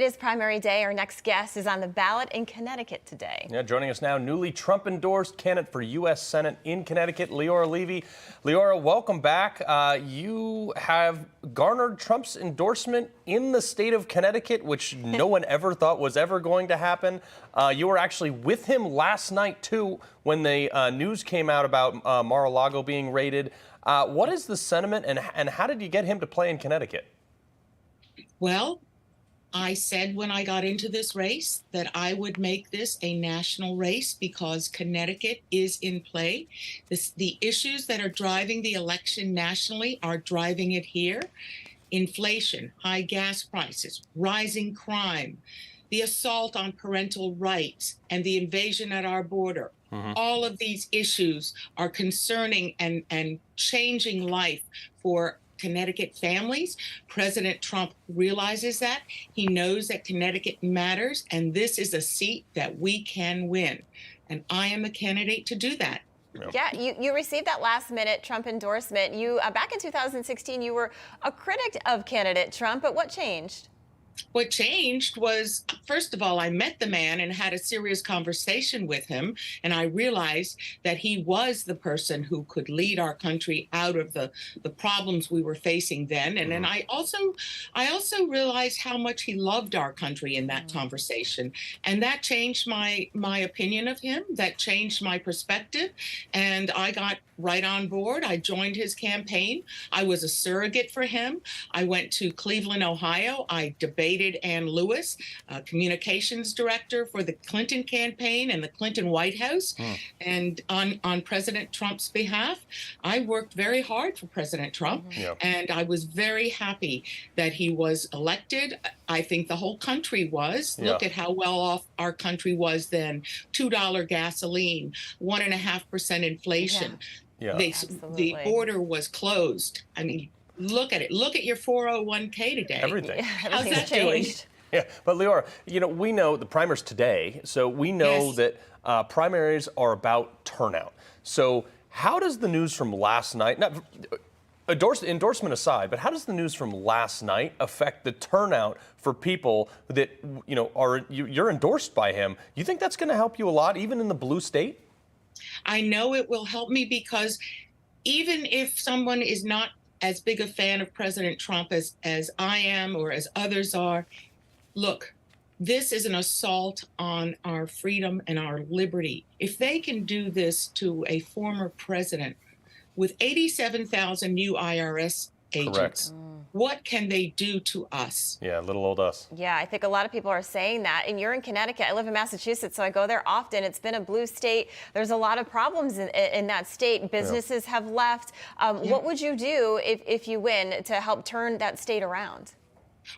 It is primary day. Our next guest is on the ballot in Connecticut today. Yeah, joining us now, newly Trump-endorsed candidate for U.S. Senate in Connecticut, Leora Levy. Leora, welcome back. You have garnered Trump's endorsement in the state of Connecticut, which no one ever thought was ever going to happen. You were actually with him last night, too, when the news came out about Mar-a-Lago being raided. What is the sentiment, and how did you get him to play in Connecticut? Well, I said when I got into this race that I would make this a national race because Connecticut is in play. The issues that are driving the election nationally are driving it here. Inflation, high gas prices, rising crime, the assault on parental rights, and the invasion at our border. All of these issues are concerning and changing life for Connecticut families. President Trump realizes that. He knows that Connecticut matters, and this is a seat that we can win. And I am a candidate to do that. Yeah, you received that last-minute Trump endorsement. Back in 2016, you were a critic of candidate Trump, but what changed? What changed was, first of all, I met the man and had a serious conversation with him, and I realized that he was the person who could lead our country out of the problems we were facing then. And then I also realized how much he loved our country in that conversation, and that changed my opinion of him. That changed my perspective, and I got right on board. I joined his campaign. I was a surrogate for him. I went to Cleveland, Ohio. I debated Ann Lewis, communications director for the Clinton campaign and the Clinton White House. And on President Trump's behalf, I worked very hard for President Trump. And I was very happy that he was elected. I think the whole country was. Look at how well off our country was then. $2 gasoline, 1.5% inflation. The border was closed. I mean, look at it. Look at your 401k today. Everything. How's that changed? Yeah, but Leora, we know the primaries today, so we know that primaries are about turnout. So how does the news from last night, endorsement aside, but how does the news from last night affect the turnout for people that, you're endorsed by him? You think that's going to help you a lot, even in the blue state? I know it will help me because even if someone is not as big a fan of President Trump as I am or as others are, look, this is an assault on our freedom and our liberty. If they can do this to a former president with 87,000 new IRS agents, what can they do to us? Yeah, little old us. Yeah, I think a lot of people are saying that. And you're in Connecticut. I live in Massachusetts, so I go there often. It's been a blue state. There's a lot of problems in that state. Businesses have left. What would you do if you win to help turn that state around?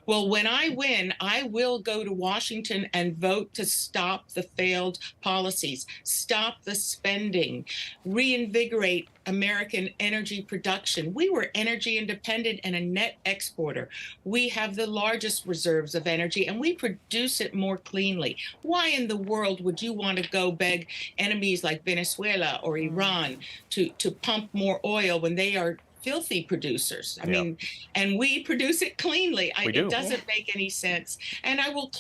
Well, when I win, I will go to Washington and vote to stop the failed policies, stop the spending, reinvigorate American energy production. We were energy independent and a net exporter. We have the largest reserves of energy, and we produce it more cleanly. Why in the world would you want to go beg enemies like Venezuela or Iran to pump more oil when they are filthy producers? I mean, and we produce it cleanly. It doesn't make any sense. And I will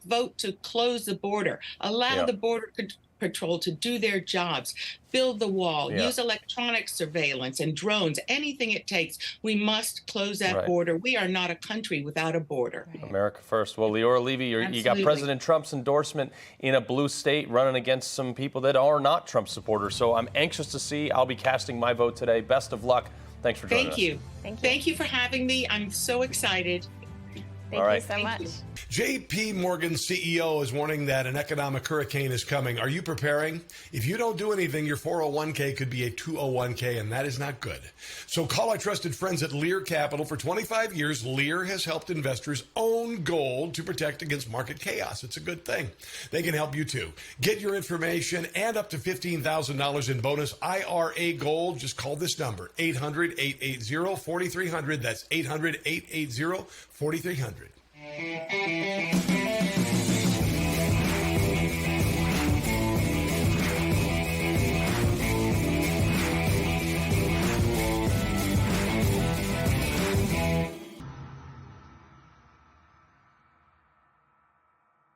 vote to close the border, allow the border patrol to do their jobs, build the wall, use electronic surveillance and drones, anything it takes. We must close that border. We are not a country without a border. America first. Well, Leora Levy, you got President Trump's endorsement in a blue state running against some people that are not Trump supporters. So I'm anxious to see. I'll be casting my vote today. Best of luck. Thanks for joining us. Thank you for having me. I'm so excited. Thank you so much. J.P. Morgan's CEO is warning that an economic hurricane is coming. Are you preparing? If you don't do anything, your 401k could be a 201k, and that is not good. So call our trusted friends at Lear Capital. For 25 years, Lear has helped investors own gold to protect against market chaos. It's a good thing. They can help you too. Get your information and up to $15,000 in bonus IRA gold. Just call this number, 800-880-4300. That's 800-880-4300.